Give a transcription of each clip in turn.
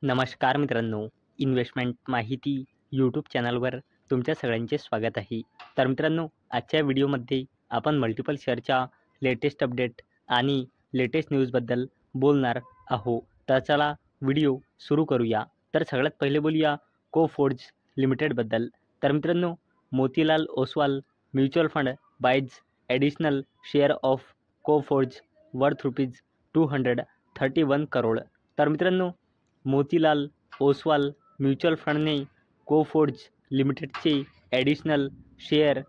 नमस्कार मित्रांनो, इन्व्हेस्टमेंट माहिती यूट्यूब चॅनलवर तुमच्या सगळ्यांचे स्वागत आहे. तर मित्रांनो, आजच्या व्हिडिओमध्ये आपण मल्टिपल शेअरच्या लेटेस्ट अपडेट आणि लेटेस्ट न्यूजबद्दल बोलणार आहोत. तर चला व्हिडिओ सुरू करूया. तर सगळ्यात पहिले बोलूया कोफोर्ज लिमिटेडबद्दल. तर मित्रांनो, Motilal Oswal mutual fund boys additional share of Coforge worth ₹231 crore. तर मित्रांनो, मोतीलाल ओसवाल म्युच्युअल फंडने कोफोर्ज लिमिटेडचे ॲडिशनल शेअर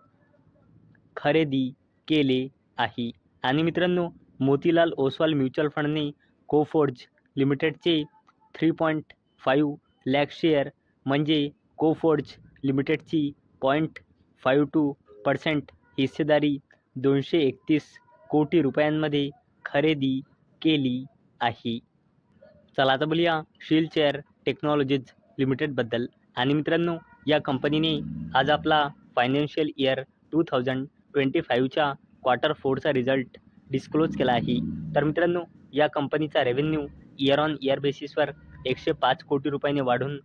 खरेदी केले आहे. आणि मित्रांनो, मोतीलाल ओसवाल म्युच्युअल फंडने कोफोर्ज लिमिटेडचे 3.5 लाख शेअर म्हणजे कोफोर्ज लिमिटेडची 0.52% हिस्सेदारी 231 कोटी रुपयांमध्ये खरेदी केली आहे. चला आता बोलूया शिलचर टेक्नॉलॉजीज लिमिटेडबद्दल. आणि मित्रांनो, या कंपनीने आज आपला फायनान्शियल इयर 2025च्या क्वार्टर 4चा रिझल्ट डिस्क्लोज केला आहे. तर मित्रांनो, या कंपनीचा रेव्हेन्यू इयर ऑन इयर बेसिसवर 105 कोटी रुपयाने वाढून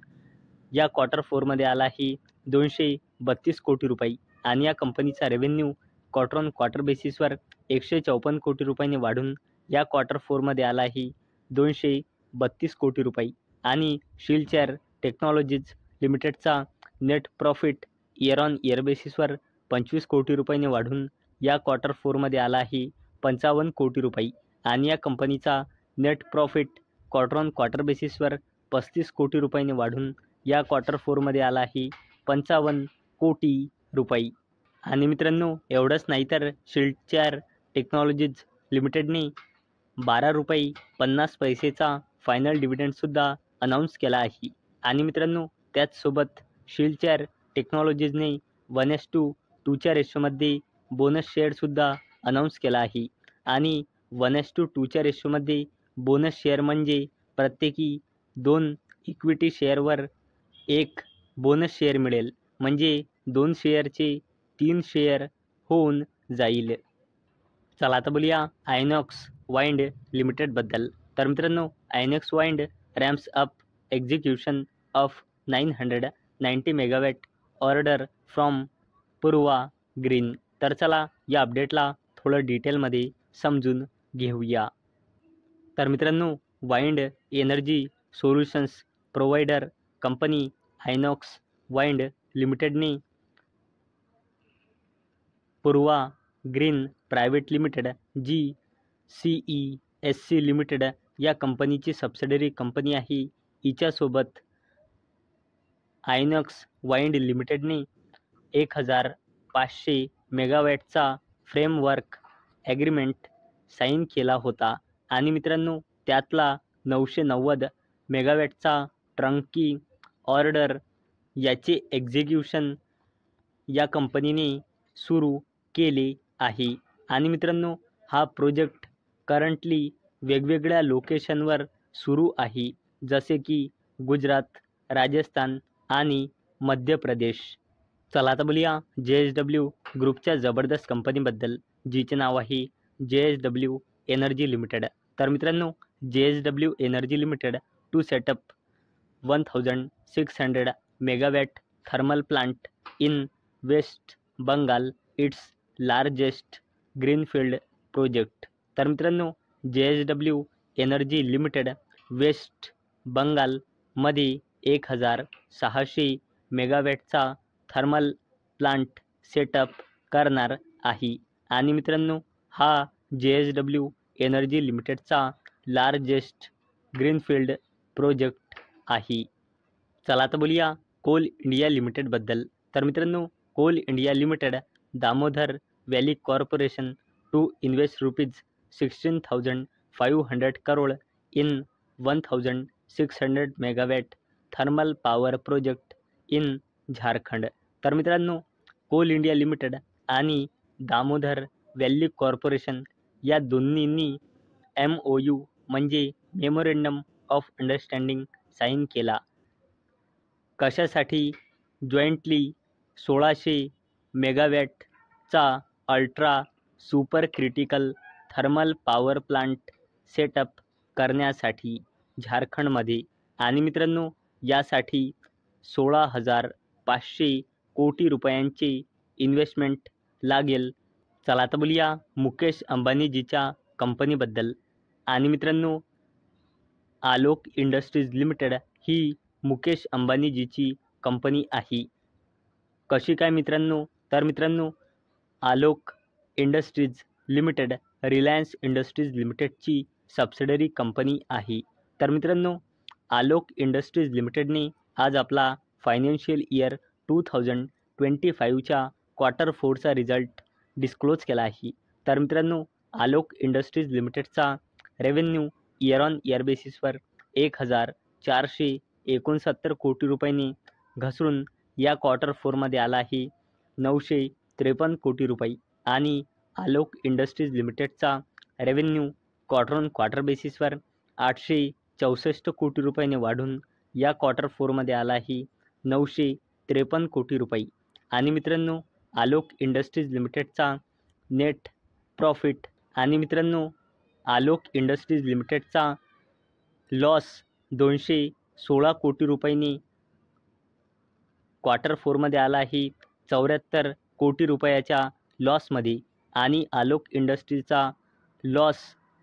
या क्वार्टर 4मध्ये आला आहे 232 कोटी रुपये. आणि या कंपनीचा रेव्हेन्यू क्वार्टर ऑन क्वार्टर बेसिसवर 154 कोटी रुपयाने वाढून या क्वार्टर 4मध्ये आला आहे 232 कोटी रुपये. आणि शिलचर टेक्नॉलॉजीज लिमिटेडचा net profit year on year बेसिसवर 25 कोटी रुपयाने वाढून या क्वार्टर 4मध्ये आला आहे 55 कोटी रुपये. आणि या कंपनीचा net profit quarter on quarter बेसिसवर 35 कोटी रुपयाने वाढून या क्वार्टर 4मध्ये आला आहे 55 कोटी रुपये. आणि मित्रांनो, एवढंच नाही तर शिलचर टेक्नॉलॉजीज लिमिटेडने ₹12.50चा फायनल डिव्हिडंडसुद्धा अनाऊन्स केला आहे. आणि मित्रांनो, त्याचसोबत शिलचर टेक्नॉलॉजीजने 1:2च्या रेशोमध्ये बोनस शेअरसुद्धा अनाऊन्स केला आहे. आणि 1:2च्या रेशोमध्ये बोनस शेअर म्हणजे प्रत्येकी 2 इक्विटी शेअरवर 1 बोनस शेअर मिळेल, म्हणजे 2 शेअरचे 3 शेअर होऊन जाईल. चला आता बोलूया आयनॉक्स वाइंड लिमिटेडबद्दल. तर मित्रांनो, Inox wind ramps up execution of 990 megawatt order from Purva green. तर चला या अपडेटला थोडं डिटेलमध्ये समजून घेऊया. तर मित्रांनो, वाइंड एनर्जी सोल्युशन्स प्रोव्हायडर कंपनी आयनॉक्स वाइंड लिमिटेडने Purva green private limited GCESC limited या कंपनीची सबसिडरी कंपनी आहे. हिच्यासोबत आयनॉक्स वाइंड लिमिटेडने 1500 मेगावॅटचा फ्रेमवर्क ॲग्रीमेंट साईन केला होता. आणि मित्रांनो, त्यातला 990 मेगावॅटचा ट्रंकी ऑर्डर याचे एक्झिक्युशन या कंपनीने सुरू केले आहे. आणि मित्रांनो, हा प्रोजेक्ट करंटली वेगवेगळ्या लोकेशनवर सुरू आहे, जसे की गुजरात, राजस्थान आणि मध्य प्रदेश. चला आता बोलूया JSW ग्रुपच्या जबरदस्त कंपनीबद्दल, जिचे नाव आहे JSW एनर्जी लिमिटेड. तर मित्रांनो, JSW energy limited to set up 1600 megawatt thermal plant in West Bengal, it's largest greenfield project. तर मित्रांनो, JSW एनर्जी लिमिटेड वेस्ट बंगालमध्ये 1600 मेगावॅटचा थर्मल प्लांट सेटअप करणार आहे. आणि मित्रांनो, हा JSW एनर्जी लिमिटेडचा लार्जेस्ट ग्रीनफील्ड प्रोजेक्ट आहे. चला आता बोलूया कोल इंडिया लिमिटेडबद्दल. तर मित्रांनो, coal India limited Damodar valley corporation to invest ₹16,500 crore in 1600 megawatt thermal power project in Jharkhand. तर मित्रांनो, कोल इंडिया लिमिटेड आणि दामोदर व्हॅली कॉर्पोरेशन या दोन्हींनी MOU म्हणजे मेमोरेंडम ऑफ अंडरस्टँडिंग साईन केला. कशासाठी? जॉईंटली 1600 मेगावॅटचा ultra super critical thermal power plant setup करण्यासाठी झारखंडमध्ये. आणि मित्रांनो यासाठी 16,500 कोटी रुपयांचे इन्व्हेस्टमेंट लागेल. चला आता बोलूया मुकेश अंबानीजीच्या कंपनीबद्दल. आणि मित्रांनो आलोक इंडस्ट्रीज लिमिटेड ही मुकेश अंबानीजीची कंपनी आहे. कशी काय मित्रांनो? तर मित्रांनो Alok industries limited Reliance industries लिमिटेडची सबसिडरी कंपनी आहे. तर मित्रांनो आलोक इंडस्ट्रीज लिमिटेडने आज आपला फायनान्शियल इयर 2025च्या क्वार्टर 4चा रिझल्ट डिस्क्लोज केला आहे. तर मित्रांनो आलोक इंडस्ट्रीज लिमिटेडचा रेव्हेन्यू इयर ऑन इयर बेसिसवर 1,469 कोटी रुपयांनी घसरून या क्वार्टर 4मध्ये आला आहे 953 कोटी रुपये. आणि आलोक इंडस्ट्रीज लिमिटेडचा रेव्हेन्यू क्वार्टर ऑन क्वार्टर बेसिसवर 864 कोटी रुपयांनी वाढून या क्वार्टर 4मध्ये आला आहे 953 कोटी रुपये. आणि मित्रांनो आलोक इंडस्ट्रीज लिमिटेडचा नेट प्रॉफिट आणि मित्रांनो आलोक इंडस्ट्रीज लिमिटेडचा लॉस 216 कोटी रुपयांनी क्वार्टर 4मध्ये आला आहे 74 कोटी रुपयाच्या लॉसमध्ये. आणि आलोक इंडस्ट्रीजचा लॉस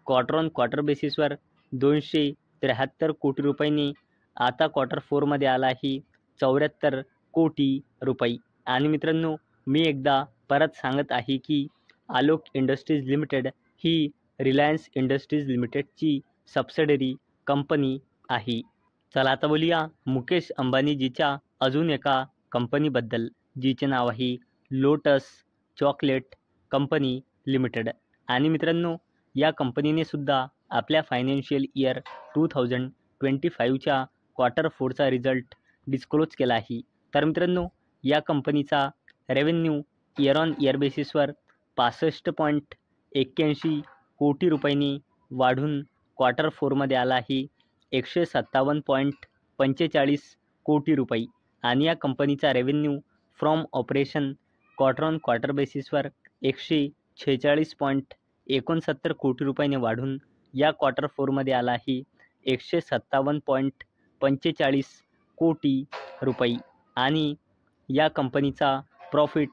क्वार्टर ऑन क्वार्टर बेसिसवर 273 कोटी रुपयांनी आता क्वार्टर 4मध्ये आला आहे 74 कोटी रुपये. आणि मित्रांनो मी एकदा परत सांगत आहे की आलोक इंडस्ट्रीज लिमिटेड ही रिलायन्स इंडस्ट्रीज लिमिटेडची सबसिडरी कंपनी आहे. चला आता बोलूया मुकेश अंबानीजीच्या अजून एका कंपनीबद्दल जिचे नाव आहे लोटस चॉकलेट कंपनी लिमिटेड. आणि मित्रांनो या कंपनीने सुद्धा आपल्या फायनान्शियल इयर 2025च्या क्वार्टर 4चा रिझल्ट डिस्क्लोज केला आहे. तर मित्रांनो या कंपनीचा रेव्हेन्यू इयर ऑन इयर बेसिसवर 65.81 कोटी रुपयांनी वाढून क्वार्टर 4मध्ये आला आहे 157.45 कोटी रुपये. आणि या कंपनीचा revenue from operation quarter on quarter बेसिसवर 146.69 कोटी रुपयांनी वाढून या क्वार्टर 4मध्ये आला आहे 157.45 कोटी रुपये. आणि या कंपनीचा profit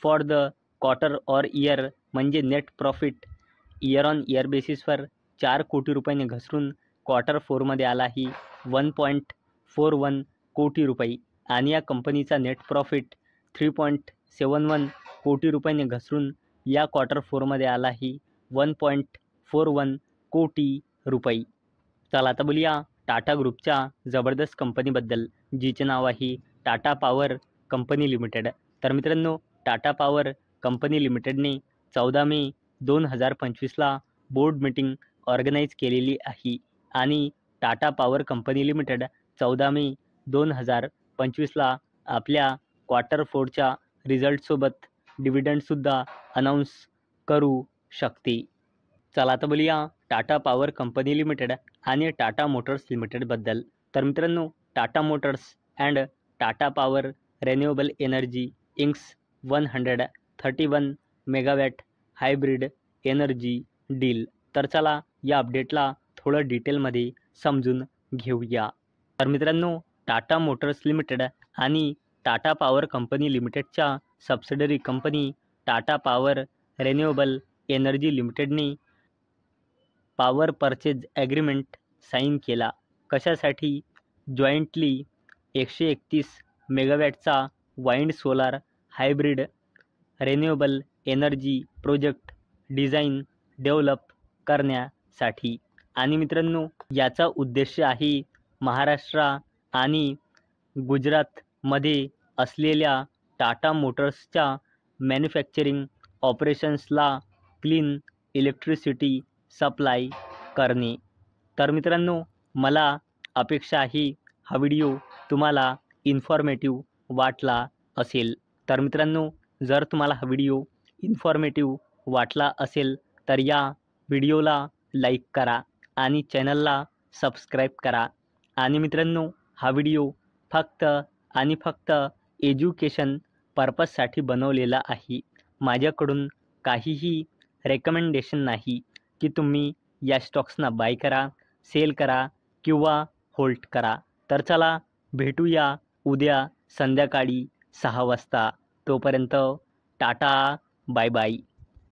for the quarter or year म्हणजे net profit year on year बेसिसवर 4 कोटी रुपयांनी घसरून क्वार्टर 4मध्ये आला आहे 1.41 कोटी रुपये. आणि या कंपनीचा नेट प्रॉफिट 3.71 कोटी रुपयांनी घसरून या क्वार्टर 4मध्ये आला आहे 1.41 कोटी रुपये. चला आता बोलूया टाटा ग्रुपच्या जबरदस्त कंपनीबद्दल जिचे नाव आहे टाटा पॉवर कंपनी लिमिटेड. तर मित्रांनो टाटा पॉवर कंपनी लिमिटेडने 14 मे 2025ला बोर्ड मीटिंग ऑर्गनाईज केलेली आहे. आणि टाटा पॉवर कंपनी लिमिटेड 14 मे 2025ला आपल्या क्वार्टर 4च्या रिझल्टसोबत डिव्हिडंडसुद्धा अनाऊन्स करू शकते. चला आता बोलूया टाटा पॉवर कंपनी लिमिटेड आणि टाटा मोटर्स लिमिटेडबद्दल. तर मित्रांनो Tata Motors and Tata power renewable energy inks 131 megawatt hybrid energy deal. तर चला या अपडेटला थोडं डिटेलमध्ये समजून घेऊया. तर मित्रांनो टाटा मोटर्स लिमिटेड आणि टाटा पॉवर कंपनी लिमिटेडच्या subsidiary company Tata power renewable energy लिमिटेडने पॉवर परचेज ॲग्रीमेंट साईन केला. कशासाठी? जॉईंटली 131 मेगावॅटचा wind solar hybrid renewable energy project design develop करण्यासाठी. आणि मित्रांनो याचा उद्देश आहे महाराष्ट्र आणि गुजरातमध्ये असलेल्या टाटा मोटर्सच्या मॅन्युफॅक्चरिंग ऑपरेशन्सला क्लीन इलेक्ट्रिसिटी सप्लाय करणे. तर मित्रांनो मला अपेक्षा आहे हा व्हिडिओ तुम्हाला इन्फॉर्मेटिव्ह वाटला असेल. तर मित्रांनो जर तुम्हाला हा व्हिडिओ इन्फॉर्मेटिव्ह वाटला असेल तर या व्हिडिओला लाईक करा आणि चॅनलला सबस्क्राईब करा. आणि मित्रांनो हा व्हिडिओ फक्त आणि फक्त एज्युकेशन पर्पजसाठी बनवलेला आहे. माझ्याकडून काहीही रेकमेंडेशन नाही की तुम्ही या स्टॉक्सना बाय करा, सेल करा किंवा होल्ड करा. तर चला भेटूया उद्या संध्याकाळी 6 वाजता. तोपर्यंत टाटा, बाय बाय.